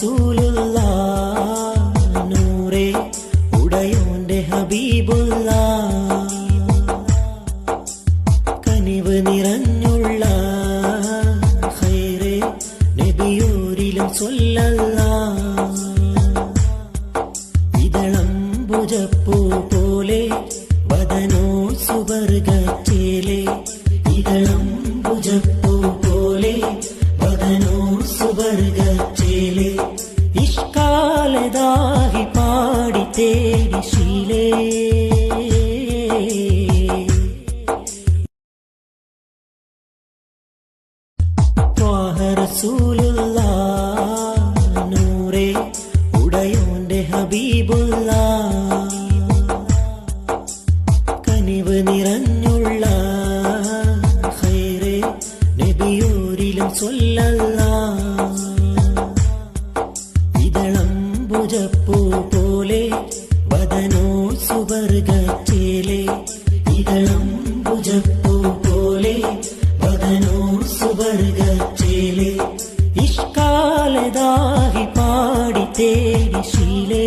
റസൂലുള്ളാഹ് നൂറേ ഉടയോന്റെ ഹബീബുള്ളാഹ് കനിവ് നിറഞ്ഞുള്ള ഖൈറേ നബിയോരിലും സ്വല്ലല്ലാഹ് ഇതളംബുജപ്പൂ പോലെ വദനോ സുവർഗത്തിലെ ഇതളംബുജപ്പൂ പോലെ വദനോ സുവർഗത്തിലെ ഇഷ്കാലദാഹി പാടി തേടി ശീലേ ത്വാഹ റസൂലുള്ളാഹ് നൂറേ ഉടയോന്റെ ഹബീബുള്ളാഹ് കനിവ് നിറഞ്ഞുള്ള ഖൈറേ നബിയോരിലും സ്വല്ലല്ലാഹ് ഇതളംബുജപ്പൂ പോലെ വദനോ സുവർഗത്തിലെ ഇതളംബുജപ്പൂ പോലെ വദനോ സുവർഗത്തിലെ ഇഷ്കാലദാഹി പാടി തേടി ശീലേ